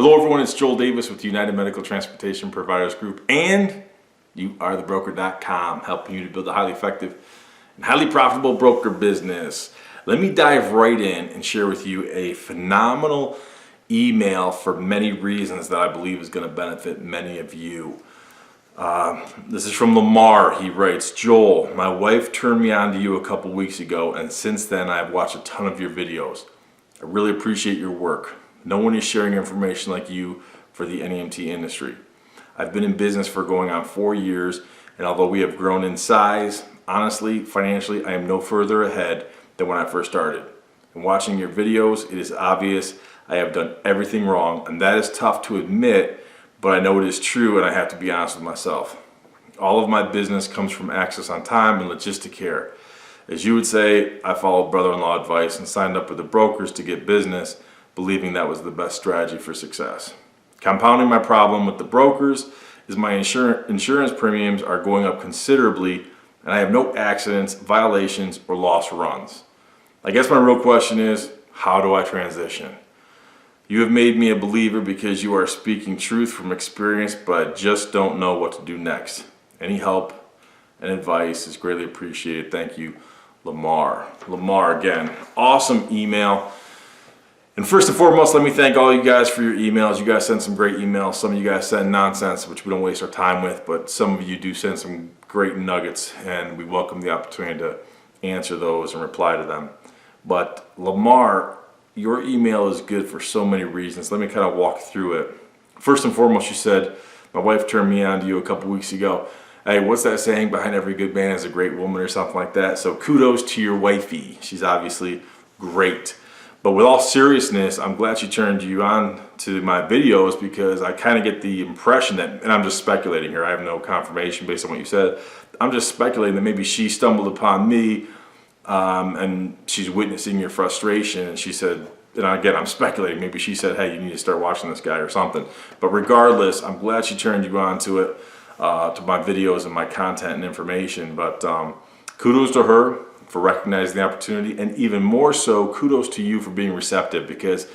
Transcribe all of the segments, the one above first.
Hello everyone, it's Joel Davis with United Medical Transportation Providers Group and YouAreTheBroker.com, helping you to build a highly effective and highly profitable broker business. Let me dive right in and share with you a phenomenal email for many reasons that I believe is going to benefit many of you. This is from Lamar. He writes, Joel, my wife turned me on to you a couple weeks ago, and since then I've watched a ton of your videos. I really appreciate your work. No one is sharing information like you for the NEMT industry. I've been in business for going on 4 years, and although we have grown in size, honestly, financially, I am no further ahead than when I first started. In watching your videos, it is obvious I have done everything wrong, and that is tough to admit, but I know it is true, and I have to be honest with myself. All of my business comes from access on time and logistic care. As you would say, I followed brother-in-law advice and signed up with the brokers to get business, believing that was the best strategy for success. Compounding my problem with the brokers is my insurance premiums are going up considerably, and I have no accidents, violations, or lost runs. I guess my real question is, how do I transition? You have made me a believer because you are speaking truth from experience, but I just don't know what to do next. Any help and advice is greatly appreciated. Thank you, Lamar. Lamar, again, awesome email. And first and foremost, let me thank all you guys for your emails. You guys send some great emails. Some of you guys send nonsense, which we don't waste our time with, but some of you do send some great nuggets, and we welcome the opportunity to answer those and reply to them. But Lamar, your email is good for so many reasons. Let me kind of walk through it. First and foremost, you said, my wife turned me on to you a couple weeks ago. Hey, what's that saying? Behind every good man is a great woman or something like that. So kudos to your wifey. She's obviously great. But with all seriousness, I'm glad she turned you on to my videos because I kind of get the impression that, and I'm just speculating here, I have no confirmation based on what you said, I'm just speculating that maybe she stumbled upon me and she's witnessing your frustration, and she said, and again, I'm speculating, maybe she said, hey, you need to start watching this guy or something. But regardless, I'm glad she turned you on to it, to my videos and my content and information. But kudos to her for recognizing the opportunity, and even more so, kudos to you for being receptive, because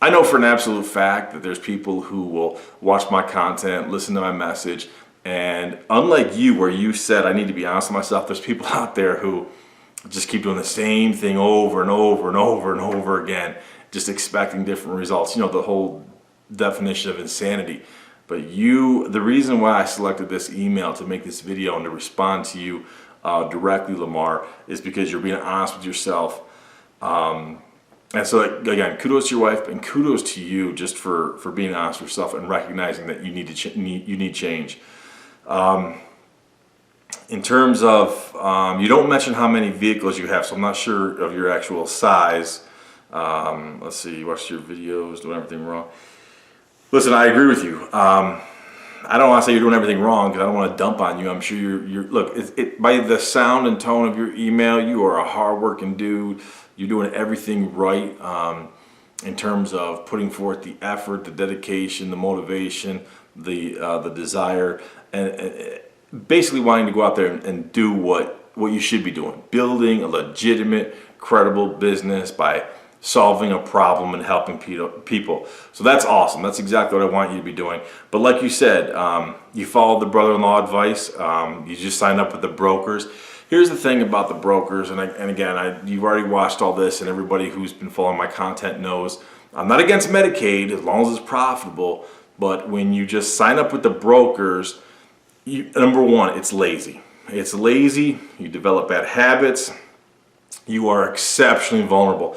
I know for an absolute fact that there's people who will watch my content, listen to my message, and unlike you, where you said I need to be honest with myself, there's people out there who just keep doing the same thing over and over and over and over again, just expecting different results. You know, the whole definition of insanity. But the reason why I selected this email to make this video and to respond to you directly, Lamar, is because you're being honest with yourself. And so again, kudos to your wife and kudos to you just for being honest with yourself and recognizing that you need change. In terms of, you don't mention how many vehicles you have, so I'm not sure of your actual size. Let's see, you watched your videos, doing everything wrong. Listen, I agree with you. I don't want to say you're doing everything wrong because I don't want to dump on you. I'm sure you're look, by the sound and tone of your email, you are a hardworking dude. You're doing everything right in terms of putting forth the effort, the dedication, the motivation, the desire, and basically wanting to go out there and do what you should be doing. Building a legitimate, credible business by solving a problem and helping people. So that's awesome. That's exactly what I want you to be doing. But like you said, you followed the brother-in-law advice. You just signed up with the brokers. Here's the thing about the brokers, and again, you've already watched all this, and everybody who's been following my content knows I'm not against Medicaid as long as it's profitable. But when you just sign up with the brokers, number one, it's lazy. It's lazy. You develop bad habits. You are exceptionally vulnerable.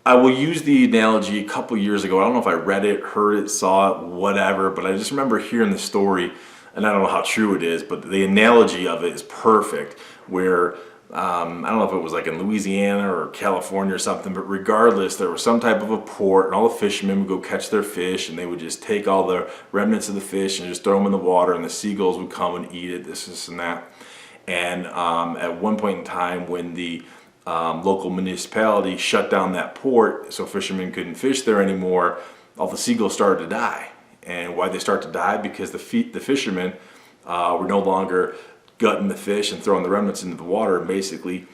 I will use the analogy a couple years ago. I don't know if I read it, heard it, saw it, whatever, but I just remember hearing the story, and I don't know how true it is, but the analogy of it is perfect, where I don't know if it was like in Louisiana or California or something, but regardless, there was some type of a port, and all the fishermen would go catch their fish, and they would just take all the remnants of the fish and just throw them in the water, and the seagulls would come and eat it, this and that. And at one point in time, when the local municipality shut down that port so fishermen couldn't fish there anymore, all the seagulls started to die. And why they start to die? Because the fishermen were no longer gutting the fish and throwing the remnants into the water and basically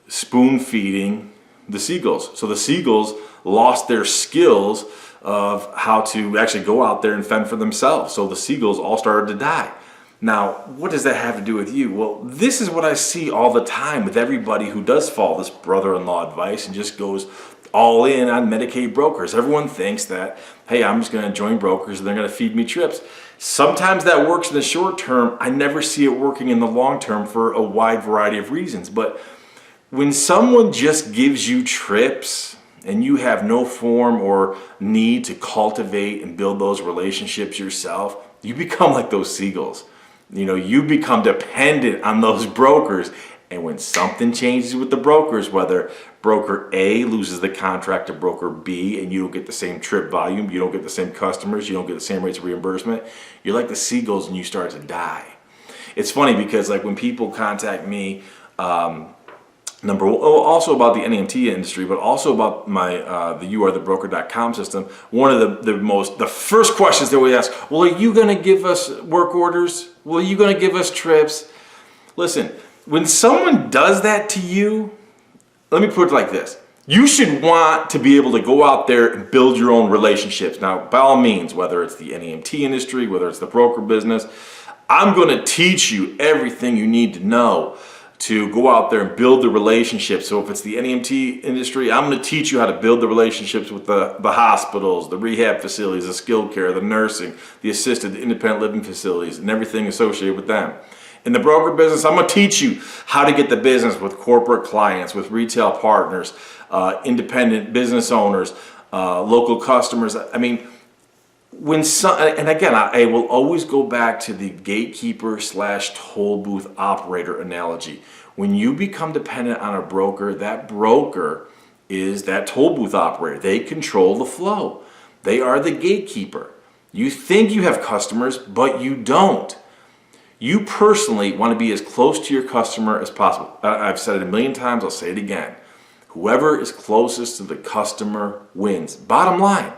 spoon feeding the seagulls. So the seagulls lost their skills of how to actually go out there and fend for themselves. So the seagulls all started to die. Now, what does that have to do with you? Well, this is what I see all the time with everybody who does follow this brother-in-law advice and just goes all in on Medicaid brokers. Everyone thinks that, hey, I'm just going to join brokers and they're going to feed me trips. Sometimes that works in the short term. I never see it working in the long term for a wide variety of reasons. But when someone just gives you trips and you have no form or need to cultivate and build those relationships yourself, you become like those seagulls. You become dependent on those brokers. And when something changes with the brokers, whether broker A loses the contract to broker B and you don't get the same trip volume, you don't get the same customers, you don't get the same rates of reimbursement, you're like the seagulls and you start to die. It's funny because like when people contact me, also about the NEMT industry, but also about my the youarethebroker.com system. One of the first questions they always ask, well, are you going to give us work orders? Well, are you going to give us trips? Listen, when someone does that to you, let me put it like this. You should want to be able to go out there and build your own relationships. Now, by all means, whether it's the NEMT industry, whether it's the broker business, I'm going to teach you everything you need to know to go out there and build the relationships. So if it's the NEMT industry, I'm going to teach you how to build the relationships with the hospitals, the rehab facilities, the skilled care, the nursing, the assisted, the independent living facilities, and everything associated with them. In the broker business, I'm going to teach you how to get the business with corporate clients, with retail partners, independent business owners, local customers. I mean, and again, I will always go back to the gatekeeper / toll booth operator analogy. When you become dependent on a broker, that broker is that toll booth operator. They control the flow. They are the gatekeeper. You think you have customers, but you don't. You personally want to be as close to your customer as possible. I've said it a million times, I'll say it again. Whoever is closest to the customer wins. Bottom line.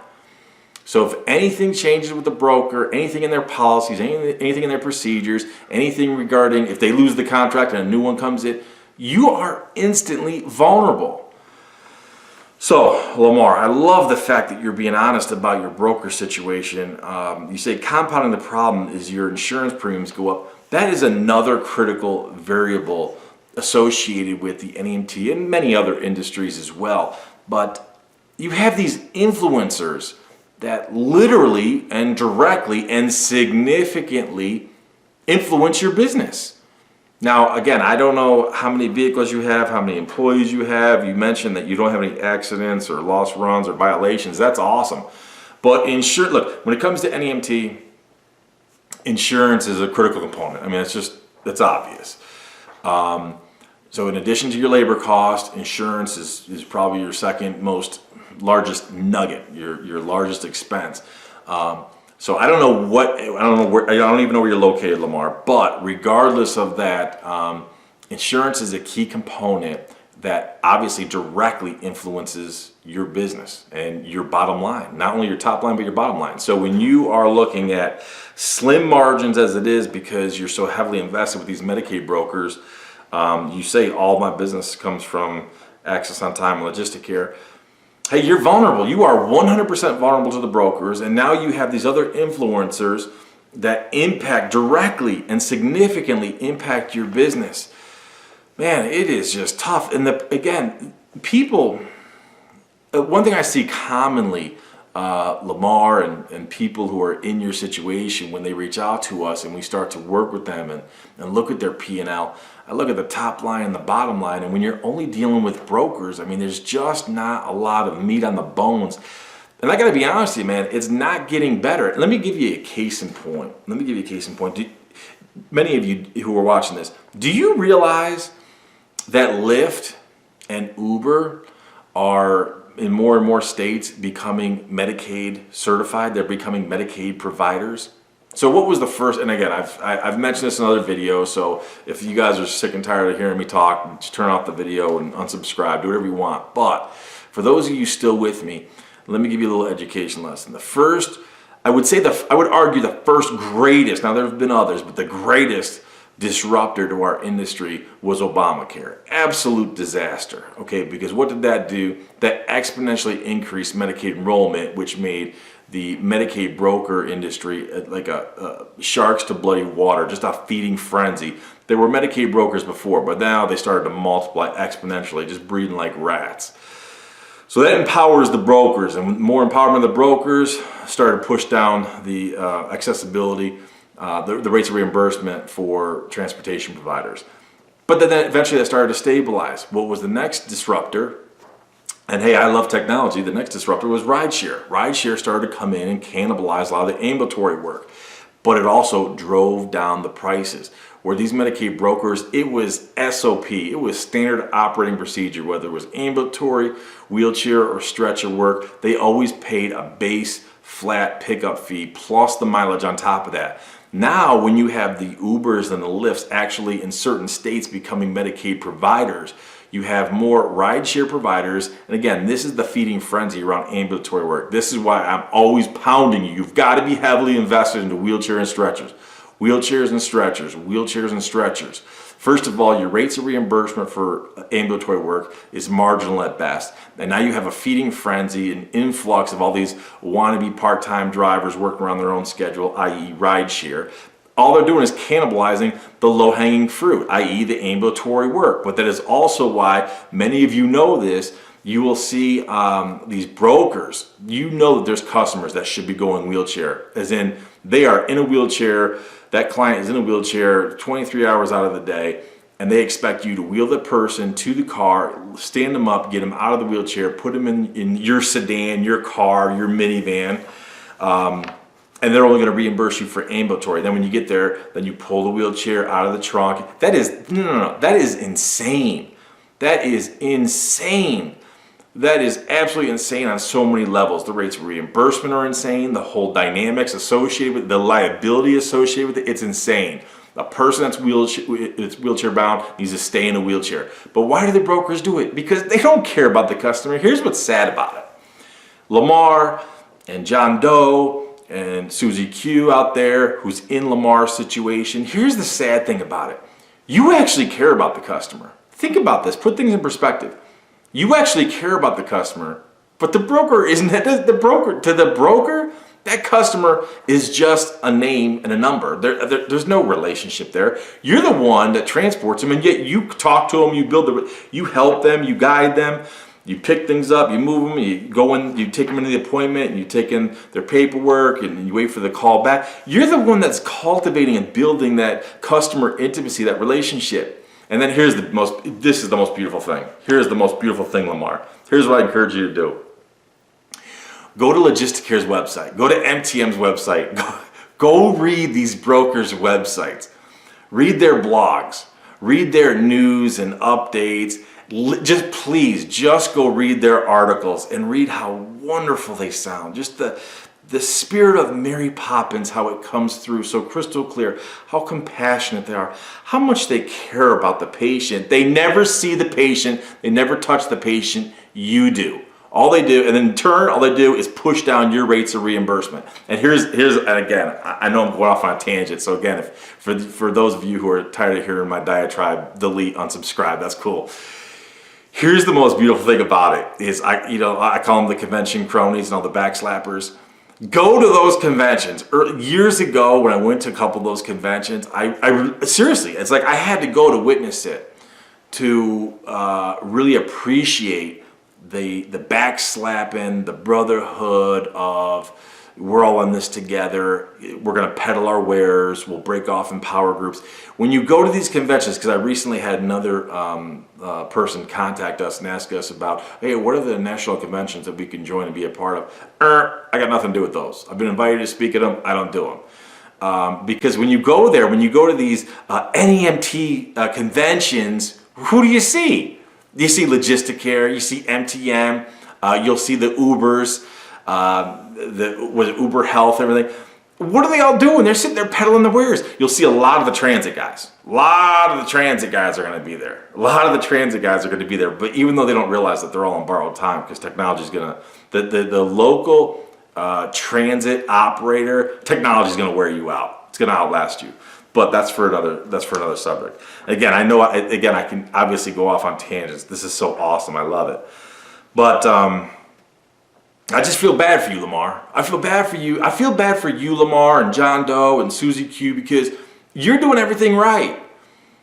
So if anything changes with the broker, anything in their policies, anything in their procedures, anything regarding if they lose the contract and a new one comes in, you are instantly vulnerable. So, Lamar, I love the fact that you're being honest about your broker situation. You say compounding the problem is your insurance premiums go up. That is another critical variable associated with the NEMT and many other industries as well. But you have these influencers that literally and directly and significantly influence your business. Now, again, I don't know how many vehicles you have, how many employees you have. You mentioned that you don't have any accidents or lost runs or violations. That's awesome. But look, when it comes to NEMT, insurance is a critical component. I mean, it's obvious. So in addition to your labor cost, insurance is probably your second largest nugget, your largest expense. So I don't even know where you're located, Lamar, but regardless of that, insurance is a key component that obviously directly influences your business and your bottom line, not only your top line, but your bottom line. So when you are looking at slim margins as it is because you're so heavily invested with these Medicaid brokers, you say all my business comes from Access on Time and Logistic Care. Hey, you're vulnerable. You are 100% vulnerable to the brokers, and now you have these other influencers that directly and significantly impact your business. Man, it is just tough. And again, people, one thing I see commonly, Lamar and people who are in your situation, when they reach out to us and we start to work with them and look at their P&L, I look at the top line and the bottom line, and when you're only dealing with brokers, I mean, there's just not a lot of meat on the bones. And I got to be honest with you, man, it's not getting better. Let me give you a case in point. Many of you who are watching this, do you realize that Lyft and Uber are in more and more states becoming Medicaid certified? They're becoming Medicaid providers. So what was the first, and again, I've mentioned this in other videos, so if you guys are sick and tired of hearing me talk, just turn off the video and unsubscribe, do whatever you want. But for those of you still with me, let me give you a little education lesson. The first, I would argue the first greatest, now there have been others, but the greatest disruptor to our industry was Obamacare. Absolute disaster, okay? Because what did that do? That exponentially increased Medicaid enrollment, which made the Medicaid broker industry like a sharks to bloody water, just a feeding frenzy. There were Medicaid brokers before, but now they started to multiply exponentially, just breeding like rats. So that empowers the brokers, and more empowerment of the brokers started to push down the accessibility, the rates of reimbursement for transportation providers. But then eventually that started to stabilize. What was the next disruptor? And hey, I love technology. The next disruptor was rideshare. Rideshare started to come in and cannibalize a lot of the ambulatory work, but it also drove down the prices. Where these Medicaid brokers, it was SOP, it was standard operating procedure, whether it was ambulatory, wheelchair, or stretcher work, they always paid a base flat pickup fee plus the mileage on top of that. Now, when you have the Ubers and the Lyfts actually in certain states becoming Medicaid providers, you have more rideshare providers. And again, this is the feeding frenzy around ambulatory work. This is why I'm always pounding you. You've got to be heavily invested into wheelchair and stretchers. Wheelchairs and stretchers, wheelchairs and stretchers. First of all, your rates of reimbursement for ambulatory work is marginal at best. And now you have a feeding frenzy, an influx of all these wannabe part-time drivers working around their own schedule, i.e. rideshare. All they're doing is cannibalizing the low-hanging fruit, i.e. the ambulatory work. But that is also why many of you know this. You will see these brokers, you know that there's customers that should be going wheelchair, as in they are in a wheelchair, that client is in a wheelchair 23 hours out of the day, and they expect you to wheel the person to the car, stand them up, get them out of the wheelchair, put them in your sedan, your car, your minivan, and they're only going to reimburse you for ambulatory. Then when you get there, then you pull the wheelchair out of the trunk. That is, no, that is insane. That is insane. That is absolutely insane on so many levels. The rates of reimbursement are insane. The whole dynamics associated with it, the liability associated with it, it's insane. A person that's wheelchair bound needs to stay in a wheelchair. But why do the brokers do it? Because they don't care about the customer. Here's what's sad about it. Lamar and John Doe and Susie Q out there who's in Lamar's situation. Here's the sad thing about it. You actually care about the customer. Think about this. Put things in perspective. You actually care about the customer, but the broker isn't. The broker, to the broker, that customer is just a name and a number. There's no relationship there. You're the one that transports them, and yet you talk to them, you help them, you guide them, you pick things up, you move them, you go in, you take them into the appointment, and you take in their paperwork, and you wait for the call back. You're the one that's cultivating and building that customer intimacy, that relationship. And then this is the most beautiful thing. Here's the most beautiful thing, Lamar. Here's what I encourage you to do. Go to Logisticare's website. Go to MTM's website. Go read these brokers' websites. Read their blogs. Read their news and updates. Just go read their articles and read how wonderful they sound. Just the spirit of Mary Poppins, how it comes through so crystal clear, how compassionate they are, how much they care about the patient. They never see the patient, they never touch the patient, you do. All they do, and in turn, all they do is push down your rates of reimbursement. And and again, I know I'm going off on a tangent, so again, for those of you who are tired of hearing my diatribe, delete, unsubscribe, that's cool. Here's the most beautiful thing about it, is I call them the convention cronies and all the backslappers. Go to those conventions. Years ago, when I went to a couple of those conventions, I seriously, it's like I had to go to witness it to really appreciate the backslapping, the brotherhood of we're all in this together. We're going to peddle our wares. We'll break off in power groups. When you go to these conventions, because I recently had another person contact us and ask us about, hey, what are the national conventions that we can join and be a part of? I got nothing to do with those. I've been invited to speak at them. I don't do them. Because when you go there, when you go to these NEMT conventions, who do you see? You see Logisticare, you see MTM, you'll see the Ubers, Uber Health, everything. What are they all doing? They're sitting there peddling the wares. You'll see a lot of the transit guys. A lot of the transit guys are going to be there. A lot of the transit guys are going to be there. But even though they don't realize that they're all on borrowed time, because technology is going to, the local transit operator, technology is going to wear you out. It's going to outlast you. But that's for another subject. Again, I can obviously go off on tangents. This is so awesome. I love it. But I just feel bad for you, Lamar. I feel bad for you. I feel bad for you, Lamar, and John Doe and Susie Q, because you're doing everything right.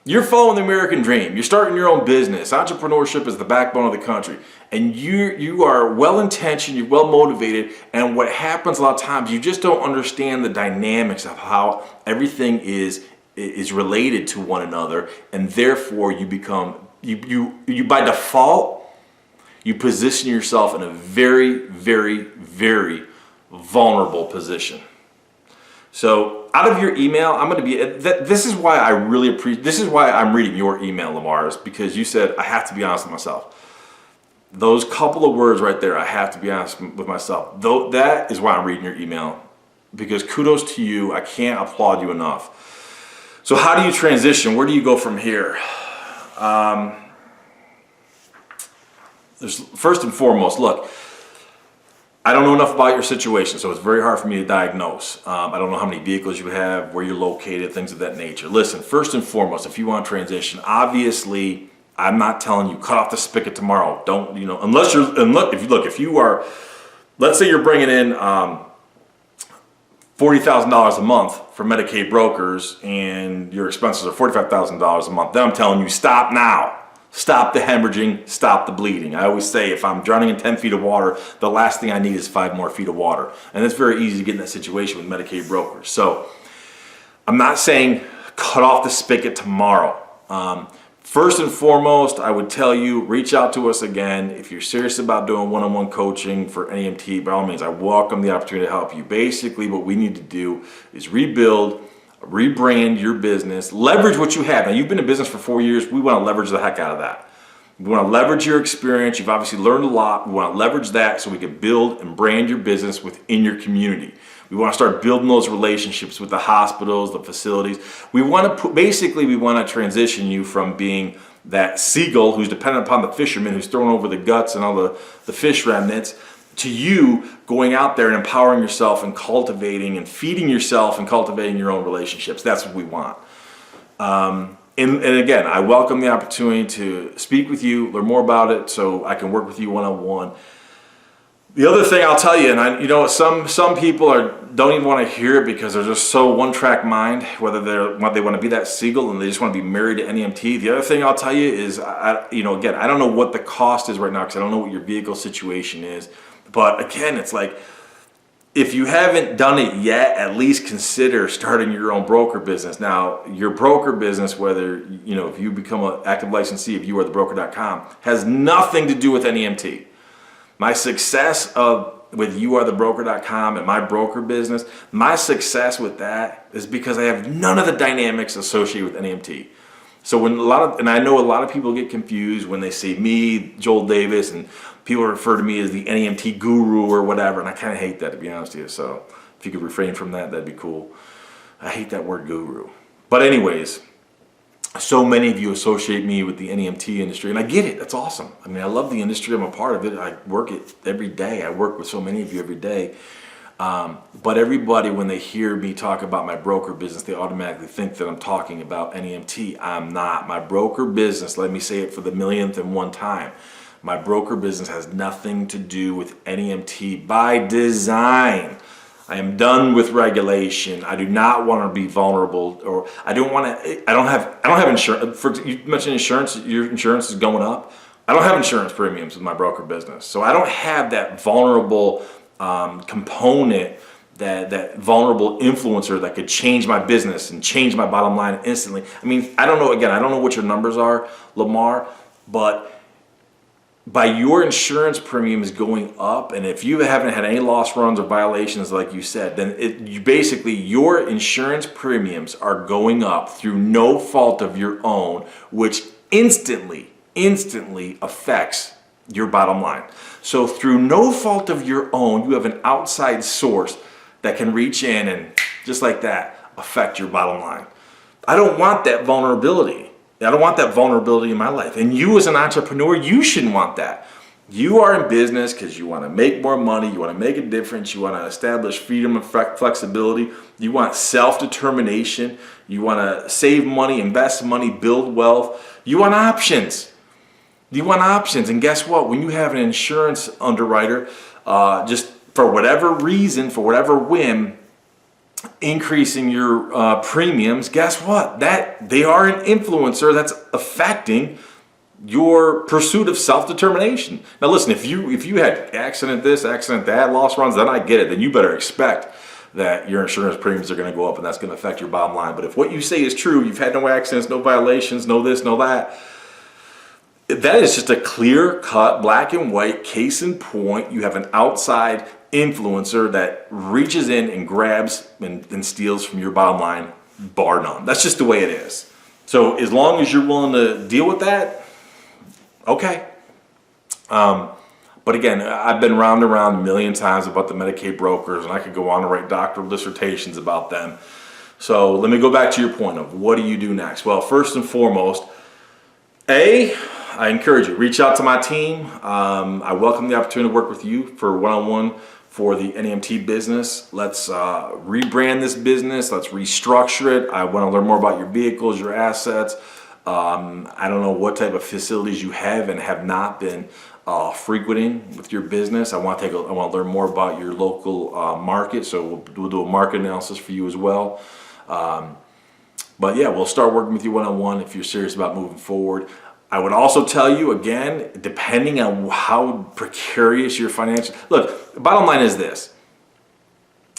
You're following the American dream. You're starting your own business. Entrepreneurship is the backbone of the country. And you are well-intentioned, you're well-motivated, and what happens a lot of times, you just don't understand the dynamics of how everything is related to one another, and therefore you become, you by default, you position yourself in a very, very, very vulnerable position. So out of your email, I'm going to be, this is why I really appreciate, this is why I'm reading your email, Lamar, is because you said, I have to be honest with myself. Those couple of words right there, I have to be honest with myself. Though that is why I'm reading your email, because kudos to you. I can't applaud you enough. So how do you transition? Where do you go from here? First and foremost, look, I don't know enough about your situation, so it's very hard for me to diagnose. I don't know how many vehicles you have, where you're located, things of that nature. Listen, first and foremost, if you want to transition, obviously, I'm not telling you cut off the spigot tomorrow. Don't, unless you're, and look, if you are, let's say you're bringing in $40,000 a month for Medicaid brokers and your expenses are $45,000 a month, then I'm telling you, stop now. Stop the hemorrhaging, stop the bleeding. I always say if I'm drowning in 10 feet of water, the last thing I need is 5 more feet of water. And it's very easy to get in that situation with Medicaid brokers. So I'm not saying cut off the spigot tomorrow. First and foremost, I would tell you, reach out to us again. If you're serious about doing one-on-one coaching for NEMT, by all means, I welcome the opportunity to help you. Basically, what we need to do is rebuild, rebrand your business, leverage what you have. Now, you've been in business for 4 years. We want to leverage the heck out of that. We want to leverage your experience. You've obviously learned a lot. We want to leverage that so we can build and brand your business within your community. We want to start building those relationships with the hospitals, the facilities. We want to we want to transition you from being that seagull who's dependent upon the fisherman who's throwing over the guts and all the fish remnants, to you going out there and empowering yourself and cultivating and feeding yourself and cultivating your own relationships. That's what we want. And again, I welcome the opportunity to speak with you, learn more about it so I can work with you one-on-one. The other thing I'll tell you, and some people don't even want to hear it because they're just so one-track mind, whether they want to be that seagull and they just want to be married to NEMT. The other thing I'll tell you is, again, I don't know what the cost is right now because I don't know what your vehicle situation is. But again, it's like, if you haven't done it yet, at least consider starting your own broker business. Now, your broker business, whether, if you become an active licensee, if you are the broker.com, has nothing to do with NEMT. My success with youarethebroker.com and my broker business, my success with that is because I have none of the dynamics associated with NEMT. So and I know a lot of people get confused when they see me, Joel Davis, and people refer to me as the NEMT guru or whatever, and I kind of hate that, to be honest with you. So if you could refrain from that, that'd be cool. I hate that word guru. But anyways, so many of you associate me with the NEMT industry, and I get it. That's awesome. I mean, I love the industry. I'm a part of it. I work it every day. I work with so many of you every day. But everybody, when they hear me talk about my broker business, they automatically think that I'm talking about NEMT. I'm not. My broker business, let me say it for the millionth and one time, my broker business has nothing to do with NEMT by design. I am done with regulation. I do not want to be vulnerable, or I don't have insurance. You mentioned insurance. Your insurance is going up. I don't have insurance premiums with my broker business, so I don't have that vulnerable component, that vulnerable influencer that could change my business and change my bottom line instantly. I mean, I don't know. Again, I don't know what your numbers are, Lamar, but by your insurance premiums going up, and if you haven't had any loss runs or violations like you said, then your insurance premiums are going up through no fault of your own, which instantly affects your bottom line. So through no fault of your own, you have an outside source that can reach in and just like that affect your bottom line. I don't want that vulnerability. I don't want that vulnerability in my life. And you as an entrepreneur, you shouldn't want that. You are in business because you want to make more money, you want to make a difference, you want to establish freedom and flexibility, you want self-determination, you want to save money, invest money, build wealth. You want options. You want options. And guess what? When you have an insurance underwriter, just for whatever reason, for whatever whim, increasing your premiums, guess what? That they are an influencer that's affecting your pursuit of self-determination. Now listen, if you had accident this, accident that, loss runs, then I get it. Then you better expect that your insurance premiums are going to go up, and that's going to affect your bottom line. But if what you say is true, you've had no accidents, no violations, no this, no that, that is just a clear-cut, black and white, case in point. You have an outside influencer that reaches in and grabs and steals from your bottom line, bar none. That's just the way it is. So as long as you're willing to deal with that, okay. But again, I've been round and round a million times about the Medicaid brokers, and I could go on and write doctoral dissertations about them. So let me go back to your point of what do you do next? Well, first and foremost, I encourage you, reach out to my team. I welcome the opportunity to work with you for one-on-one for the NEMT business. Let's rebrand this business. Let's restructure it. I want to learn more about your vehicles, your assets. I don't know what type of facilities you have and have not been frequenting with your business. I want to learn more about your local market. So we'll do a market analysis for you as well. But yeah, we'll start working with you one-on-one if you're serious about moving forward. I would also tell you, again, depending on how precarious your financial... Look, the bottom line is this,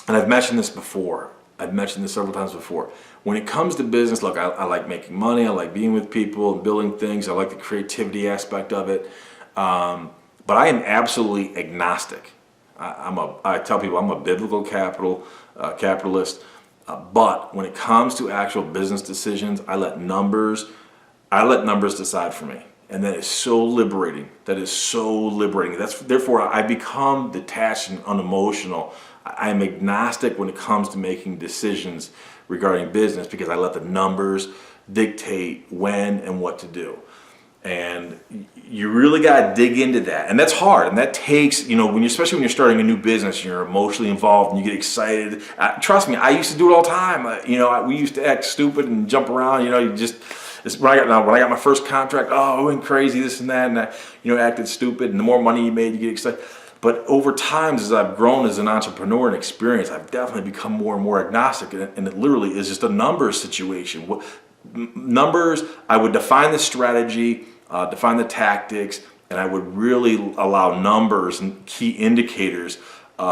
and I've mentioned this before. I've mentioned this several times before. When it comes to business, look, I like making money. I like being with people and building things. I like the creativity aspect of it. But I am absolutely agnostic. I tell people I'm a biblical capitalist. But when it comes to actual business decisions, I let numbers decide for me. And that is so liberating. That is so liberating. Therefore, I become detached and unemotional. I am agnostic when it comes to making decisions regarding business because I let the numbers dictate when and what to do. And you really got to dig into that. And that's hard. And that takes, especially when you're starting a new business, you're emotionally involved and you get excited. Trust me, I used to do it all the time. We used to act stupid and jump around. When I got my first contract, I went crazy, this and that, and I, acted stupid. And the more money you made, you get excited. But over time, as I've grown as an entrepreneur and experience, I've definitely become more and more agnostic. And it literally is just a numbers situation. Numbers, I would define the strategy, define the tactics, and I would really allow numbers and key indicators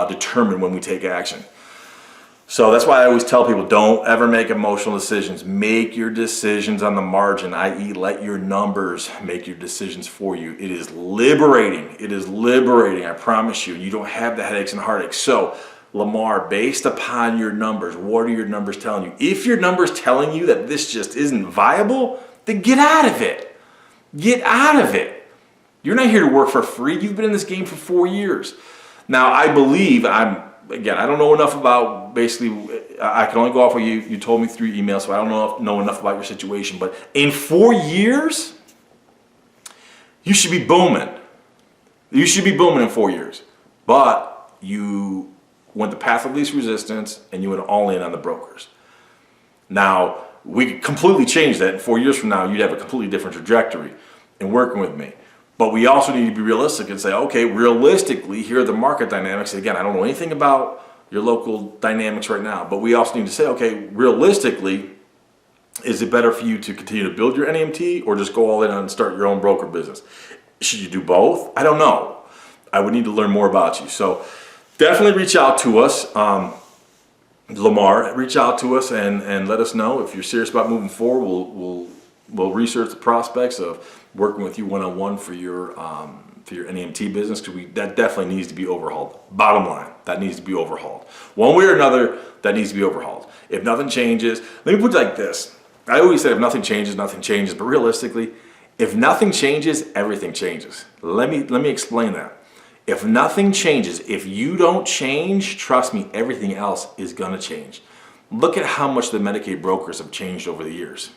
determine when we take action. So that's why I always tell people, don't ever make emotional decisions. Make your decisions on the margin, i.e. let your numbers make your decisions for you. It is liberating. It is liberating, I promise you. You don't have the headaches and heartaches. So, Lamar, based upon your numbers, what are your numbers telling you? If your numbers telling you that this just isn't viable, then get out of it. Get out of it. You're not here to work for free. You've been in this game for 4 years. Now, I believe Again, I don't know enough about, basically, I can only go off what you told me through email, so I don't know enough about your situation. But in 4 years, you should be booming. You should be booming in 4 years. But you went the path of least resistance, and you went all in on the brokers. Now, we could completely change that. In 4 years from now, you'd have a completely different trajectory in working with me. But we also need to be realistic and say, okay, realistically, here are the market dynamics. Again, I don't know anything about your local dynamics right now, but we also need to say, okay, realistically, is it better for you to continue to build your NEMT or just go all in and start your own broker business? Should you do both? I don't know. I would need to learn more about you. So definitely reach out to us. Lamar, reach out to us and let us know if you're serious about moving forward. We'll research the prospects of working with you one-on-one for your NEMT business, because that definitely needs to be overhauled. Bottom line, that needs to be overhauled. One way or another, that needs to be overhauled. If nothing changes, let me put it like this. I always say if nothing changes, nothing changes. But realistically, if nothing changes, everything changes. Let me explain that. If nothing changes, if you don't change, trust me, everything else is going to change. Look at how much the Medicaid brokers have changed over the years.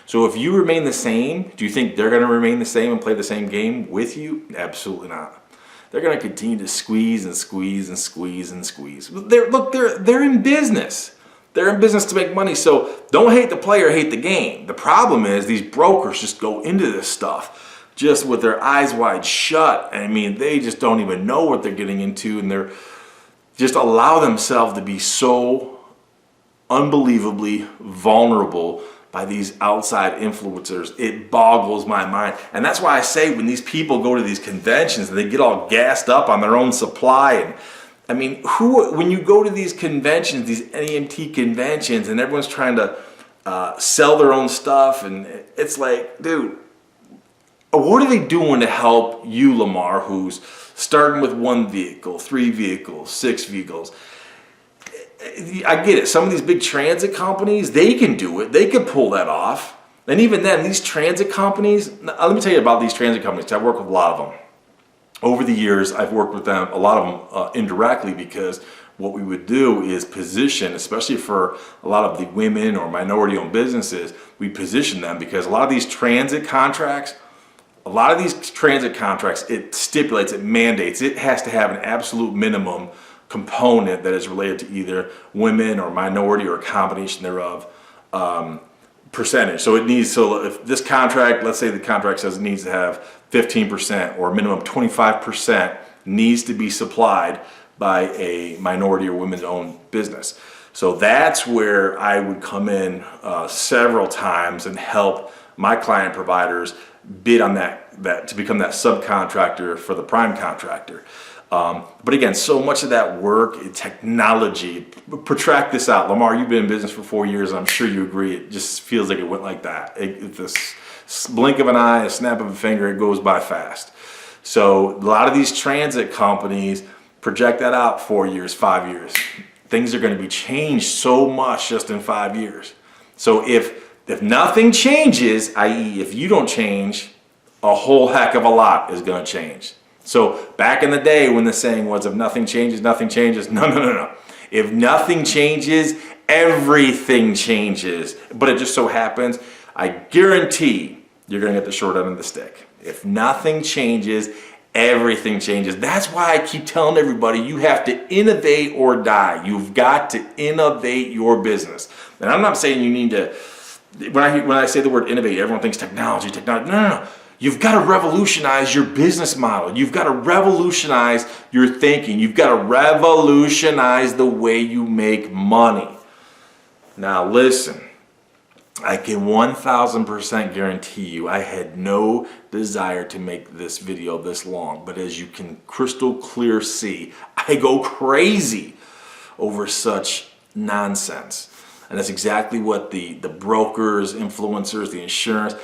So if you remain the same, do you think they're going to remain the same and play the same game with you? Absolutely not. They're going to continue to squeeze and squeeze and squeeze and squeeze. They're in business. They're in business to make money. So don't hate the player, hate the game. The problem is these brokers just go into this stuff just with their eyes wide shut. I mean, they just don't even know what they're getting into, and they're just allow themselves to be so unbelievably vulnerable by these outside influencers. It boggles my mind. And that's why I say when these people go to these conventions, they get all gassed up on their own supply. And I mean, when you go to these conventions, these NEMT conventions, and everyone's trying to sell their own stuff, and it's like, dude, what are they doing to help you, Lamar, who's starting with 1 vehicle, 3 vehicles, 6 vehicles? I get it. Some of these big transit companies, they can do it. They can pull that off. And even then, these transit companies, let me tell you about these transit companies. I work with a lot of them. Over the years, I've worked with them, a lot of them indirectly, because what we would do is position, especially for a lot of the women or minority-owned businesses, we position them because a lot of these transit contracts, it stipulates, it mandates, it has to have an absolute minimum component that is related to either women or minority or a combination thereof percentage. So if this contract, let's say the contract says it needs to have 15% or a minimum 25% needs to be supplied by a minority or women's owned business. So that's where I would come in several times and help my client providers bid on that to become that subcontractor for the prime contractor. But again, so much of that work, technology, protract this out. Lamar, you've been in business for 4 years. I'm sure you agree. It just feels like it went like that. This blink of an eye, a snap of a finger, it goes by fast. So a lot of these transit companies project that out 4 years, 5 years. Things are going to be changed so much just in 5 years. So if nothing changes, i.e. if you don't change, a whole heck of a lot is going to change. So back in the day when the saying was, if nothing changes, nothing changes. No. If nothing changes, everything changes. But it just so happens, I guarantee you're going to get the short end of the stick. If nothing changes, everything changes. That's why I keep telling everybody you have to innovate or die. You've got to innovate your business. And I'm not saying you need to, when I say the word innovate, everyone thinks technology. No. You've got to revolutionize your business model. You've got to revolutionize your thinking. You've got to revolutionize the way you make money. Now listen, I can 1000% guarantee you I had no desire to make this video this long, but as you can crystal clear see, I go crazy over such nonsense. And that's exactly what the brokers, influencers, the insurance,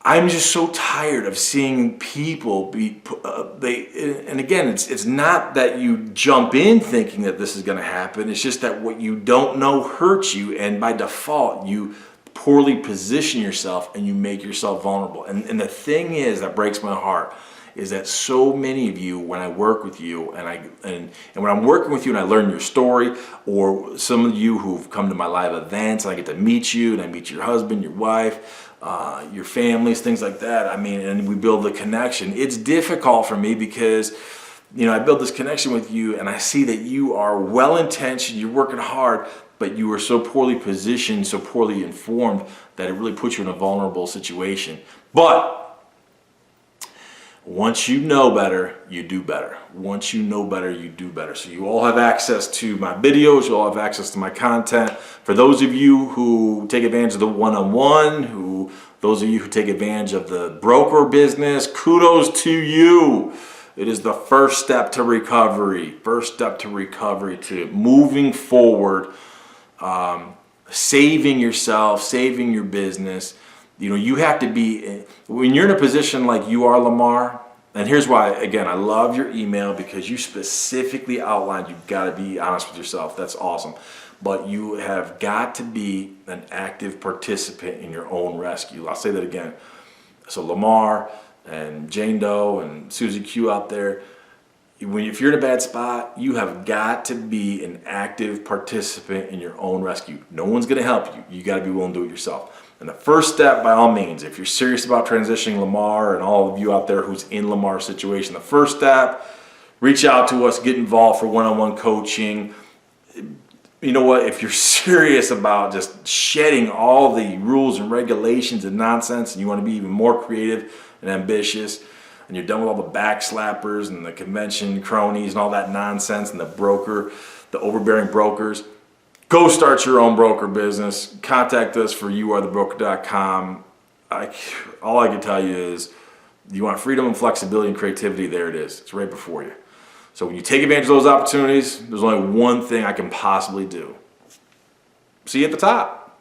I'm just so tired of seeing people and again, it's not that you jump in thinking that this is going to happen. It's just that what you don't know hurts you, and by default, you poorly position yourself and you make yourself vulnerable. And the thing is that breaks my heart is that so many of you, when I work with you and when I'm working with you and I learn your story, or some of you who've come to my live events and I get to meet you and I meet your husband, your wife, your families, things like that. I mean, and we build the connection. It's difficult for me because, I build this connection with you and I see that you are well-intentioned, you're working hard, but you are so poorly positioned, so poorly informed that it really puts you in a vulnerable situation. But once you know better, you do better. Once you know better, you do better. So you all have access to my videos, you all have access to my content. For those of you who take advantage of the one-on-one, those of you who take advantage of the broker business, kudos to you. It is the first step to recovery. First step to recovery, to moving forward, saving yourself, saving your business. You have to be, when you're in a position like you are, Lamar, and here's why, again, I love your email because you specifically outlined you've got to be honest with yourself. That's awesome. But you have got to be an active participant in your own rescue. I'll say that again. So Lamar and Jane Doe and Susie Q out there, if you're in a bad spot, you have got to be an active participant in your own rescue. No one's going to help you. You got to be willing to do it yourself. And the first step, by all means, if you're serious about transitioning Lamar and all of you out there who's in Lamar's situation, the first step, reach out to us, get involved for one-on-one coaching. You know what? If you're serious about just shedding all the rules and regulations and nonsense, and you want to be even more creative and ambitious, and you're done with all the backslappers and the convention cronies and all that nonsense and the overbearing brokers, go start your own broker business. Contact us for youarethebroker.com. All I can tell you is, you want freedom and flexibility and creativity, there it is. It's right before you. So when you take advantage of those opportunities, there's only one thing I can possibly do. See you at the top.